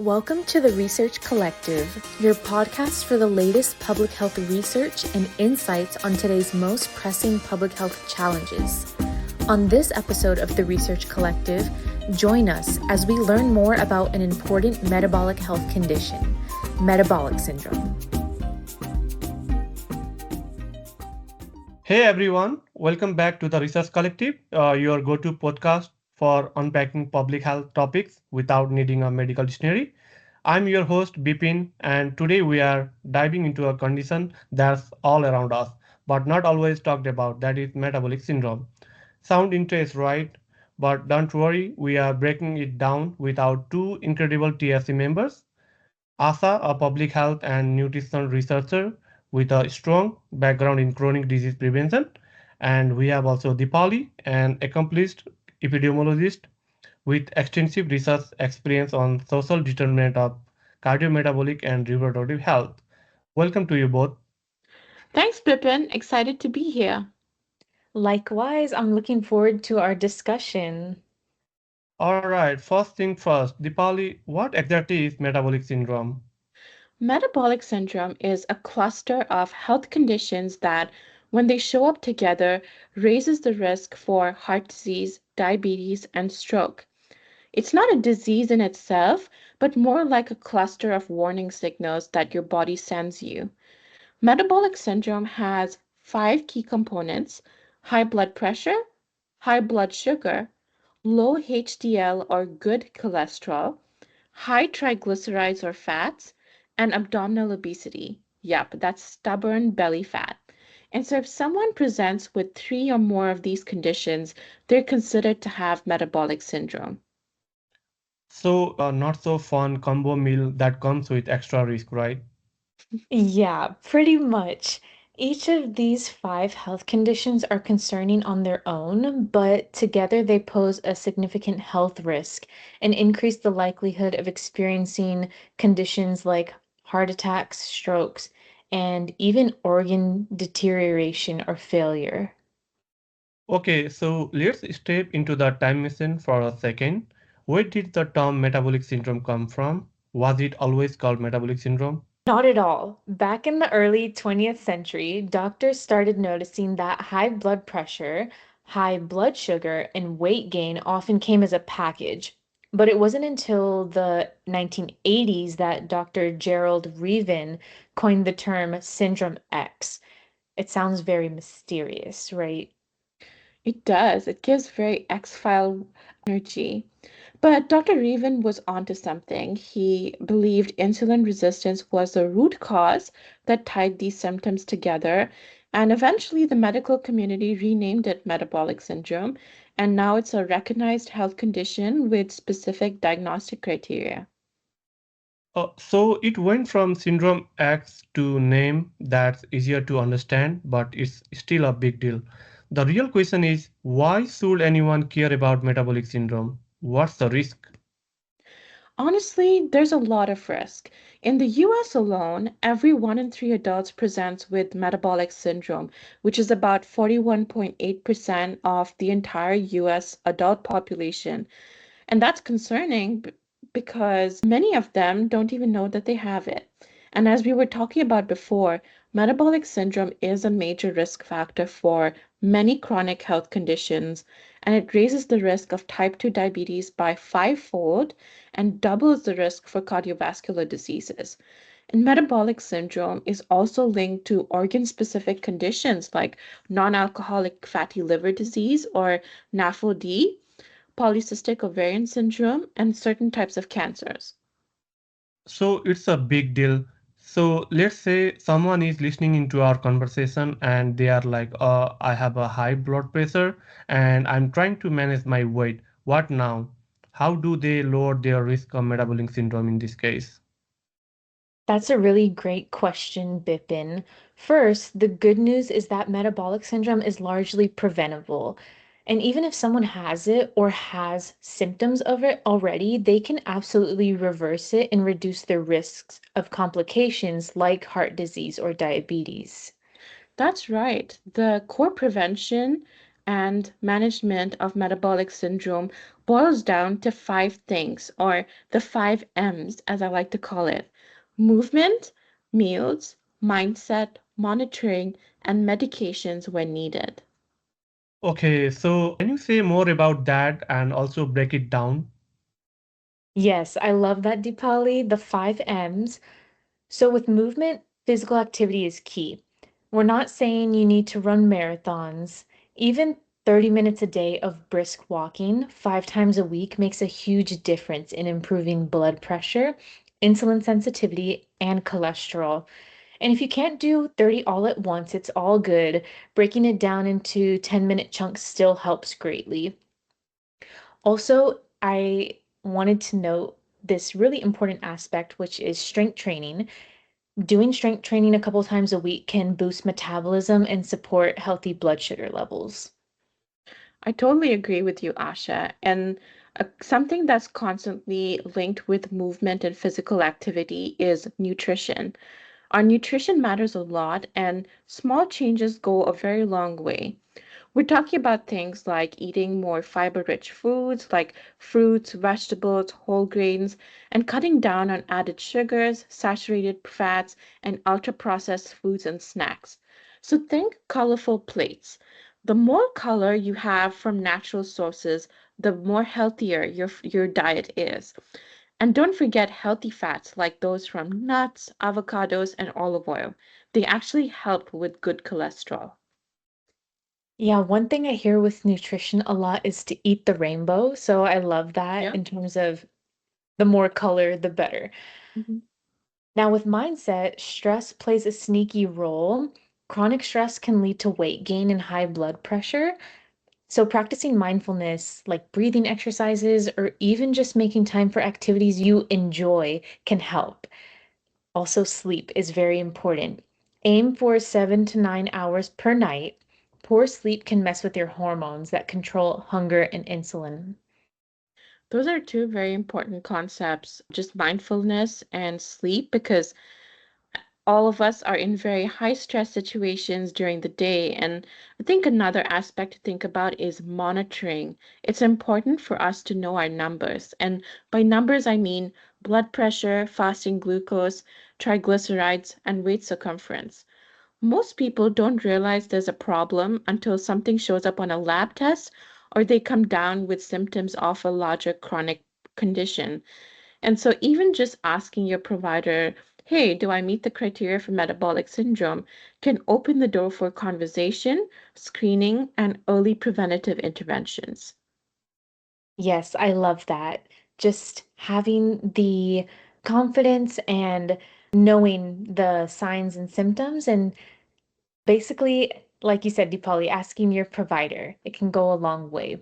Welcome to the Research Collective, your podcast for the latest public health research and insights on today's most pressing public health challenges. On this episode of the Research Collective, join us as we learn more about an important metabolic health condition, metabolic syndrome. Hey everyone, welcome back to the Research Collective, your go-to podcast for unpacking public health topics without needing a medical dictionary. I'm your host Bipin, and today we are diving into a condition that's all around us, but not always talked about, that is metabolic syndrome. Sound interest, right? But don't worry, we are breaking it down with our two incredible TSC members. Asa, a public health and nutrition researcher with a strong background in chronic disease prevention. And we have also Dipali, an accomplished epidemiologist with extensive research experience on social determinant of cardiometabolic and reproductive health. Welcome to you both. Thanks, Pippin. Excited to be here. Likewise, I'm looking forward to our discussion. All right, first thing first, Dipali, what exactly is metabolic syndrome? Metabolic syndrome is a cluster of health conditions that, when they show up together, raises the risk for heart disease, diabetes, and stroke. It's not a disease in itself, but more like a cluster of warning signals that your body sends you. Metabolic syndrome has five key components: high blood pressure, high blood sugar, low HDL or good cholesterol, high triglycerides or fats, and abdominal obesity. Yep, that's stubborn belly fat. And so if someone presents with three or more of these conditions, they're considered to have metabolic syndrome. So, not so fun combo meal that comes with extra risk, right? Yeah, pretty much. Each of these five health conditions are concerning on their own, but together they pose a significant health risk and increase the likelihood of experiencing conditions like heart attacks, strokes, and even organ deterioration or failure. Okay, so let's step into the time machine for a second. Where did the term metabolic syndrome come from? Was it always called metabolic syndrome? Not at all. Back in the early 20th century, doctors started noticing that high blood pressure, high blood sugar, and weight gain often came as a package. But it wasn't until the 1980s that Dr. Gerald Reaven coined the term Syndrome X. It sounds very mysterious, right? It does. It gives very X-File energy. But Dr. Reven was onto something. He believed insulin resistance was the root cause that tied these symptoms together. And eventually, the medical community renamed it metabolic syndrome. And now it's a recognized health condition with specific diagnostic criteria. So it went from syndrome X to name that's easier to understand, but it's still a big deal. The real question is, why should anyone care about metabolic syndrome? What's the risk? Honestly, there's a lot of risk. In the US alone, every 1 in 3 adults presents with metabolic syndrome, which is about 41.8% of the entire US adult population. And that's concerning because many of them don't even know that they have it. And as we were talking about before, metabolic syndrome is a major risk factor for many chronic health conditions, and it raises the risk of type 2 diabetes by fivefold and doubles the risk for cardiovascular diseases. And metabolic syndrome is also linked to organ specific conditions like non alcoholic fatty liver disease or NAFLD, polycystic ovarian syndrome, and certain types of cancers. So it's a big deal. So let's say someone is listening into our conversation and they are like, I have a high blood pressure and I'm trying to manage my weight. What now? How do they lower their risk of metabolic syndrome in this case? That's a really great question, Bipin. First, the good news is that metabolic syndrome is largely preventable. And even if someone has it or has symptoms of it already, they can absolutely reverse it and reduce their risks of complications like heart disease or diabetes. That's right. The core prevention and management of metabolic syndrome boils down to five things, or the five M's, as I like to call it: movement, meals, mindset, monitoring, and medications when needed. Okay, so can you say more about that and also break it down? Yes, I love that, Deepali, the five M's. So, with movement, physical activity is key. We're not saying you need to run marathons. Even 30 minutes a day of brisk walking 5 times a week makes a huge difference in improving blood pressure, insulin sensitivity, and cholesterol. And if you can't do 30 all at once, it's all good. Breaking it down into 10-minute chunks still helps greatly. Also, I wanted to note this really important aspect, which is strength training. Doing strength training a couple times a week can boost metabolism and support healthy blood sugar levels. I totally agree with you, Asha. And something that's constantly linked with movement and physical activity is nutrition. Our nutrition matters a lot, and small changes go a very long way. We're talking about things like eating more fiber-rich foods like fruits, vegetables, whole grains, and cutting down on added sugars, saturated fats, and ultra-processed foods and snacks. So think colorful plates. The more color you have from natural sources, the more healthier your diet is. And don't forget healthy fats like those from nuts, avocados, and olive oil. They actually help with good cholesterol. Yeah, one thing I hear with nutrition a lot is to eat the rainbow. So I love that Yeah. in terms of the more color, the better. Mhm. Now, with mindset, stress plays a sneaky role. Chronic stress can lead to weight gain and high blood pressure. So, practicing mindfulness, like breathing exercises, or even just making time for activities you enjoy, can help. Also, sleep is very important. Aim for 7 to 9 hours per night. Poor sleep can mess with your hormones that control hunger and insulin. Those are two very important concepts, just mindfulness and sleep, because all of us are in very high stress situations during the day. And I think another aspect to think about is monitoring. It's important for us to know our numbers. And by numbers, I mean blood pressure, fasting glucose, triglycerides, and waist circumference. Most people don't realize there's a problem until something shows up on a lab test or they come down with symptoms of a larger chronic condition. And so, even just asking your provider, hey, do I meet the criteria for metabolic syndrome, can open the door for conversation, screening, and early preventative interventions. Yes, I love that. Just having the confidence and knowing the signs and symptoms, and basically, like you said, Deepali, asking your provider, it can go a long way.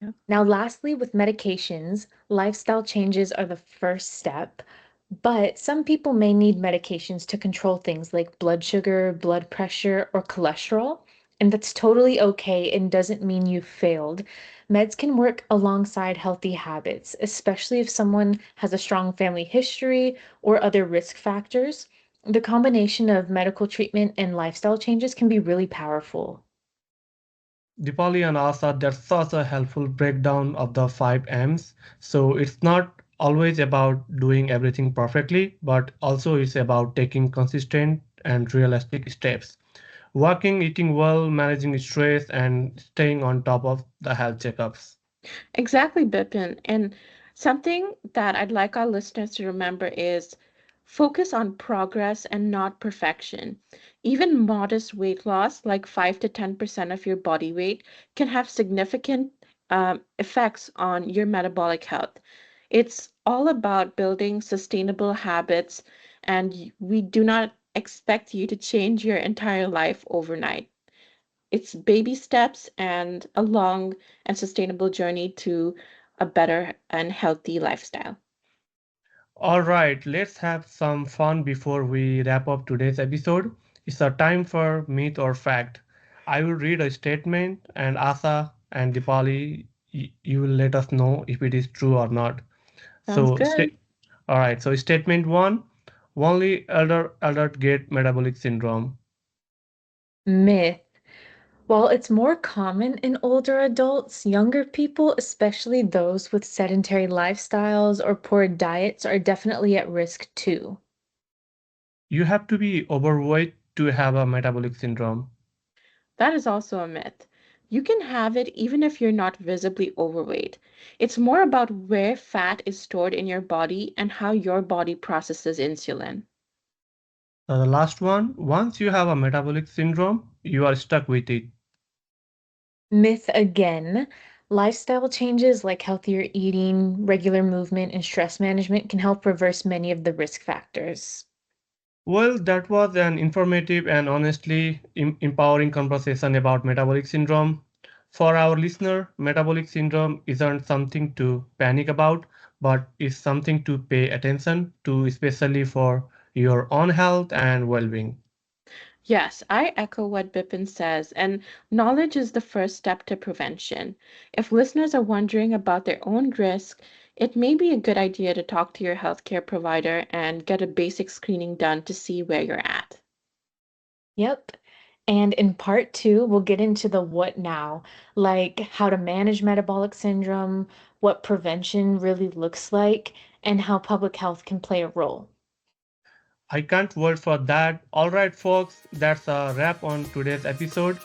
Yeah. Now, lastly, with medications, lifestyle changes are the first step, but some people may need medications to control things like blood sugar, blood pressure, or cholesterol, and that's totally okay and doesn't mean you failed. Meds can work alongside healthy habits, especially if someone has a strong family history or other risk factors. The combination of medical treatment and lifestyle changes can be really powerful. Dipali and Asa, that's such a helpful breakdown of the five M's. So it's not always about doing everything perfectly, but also it's about taking consistent and realistic steps. Working, eating well, managing stress, and staying on top of the health checkups. Exactly, Bipin. And something that I'd like our listeners to remember is focus on progress and not perfection. Even modest weight loss, like 5 to 10% of your body weight, can have significant effects on your metabolic health. It's all about building sustainable habits, and we do not expect you to change your entire life overnight. It's baby steps and a long and sustainable journey to a better and healthy lifestyle. All right, let's have some fun before we wrap up today's episode. It's a time for myth or fact. I will read a statement, and Asa and Dipali, you will let us know if it is true or not. Sounds So, good. all right. So, statement one: only elder adult get metabolic syndrome. Myth. While it's more common in older adults, younger people, especially those with sedentary lifestyles or poor diets, are definitely at risk too. You have to be overweight to have a metabolic syndrome. That is also a myth. You can have it even if you're not visibly overweight. It's more about where fat is stored in your body and how your body processes insulin. The last one, once you have a metabolic syndrome, you are stuck with it. Myth again. Lifestyle changes like healthier eating, regular movement, and stress management can help reverse many of the risk factors. Well, that was an informative and honestly empowering conversation about metabolic syndrome. For our listener, metabolic syndrome isn't something to panic about, but is something to pay attention to, especially for your own health and well being. Yes, I echo what Bipin says, and knowledge is the first step to prevention. If listeners are wondering about their own risk, it may be a good idea to talk to your healthcare provider and get a basic screening done to see where you're at. Yep. And in part two, we'll get into the what now, like how to manage metabolic syndrome, what prevention really looks like, and how public health can play a role. I can't wait for that. Alright, folks, that's a wrap on today's episode.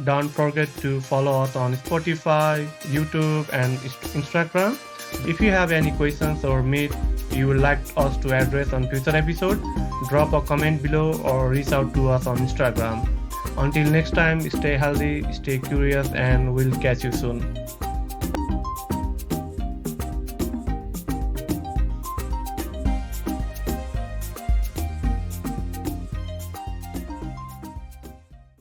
Don't forget to follow us on Spotify, YouTube, and Instagram. If you have any questions or myths you would like us to address on future episodes, drop a comment below or reach out to us on Instagram. Until next time, stay healthy, stay curious, and we'll catch you soon.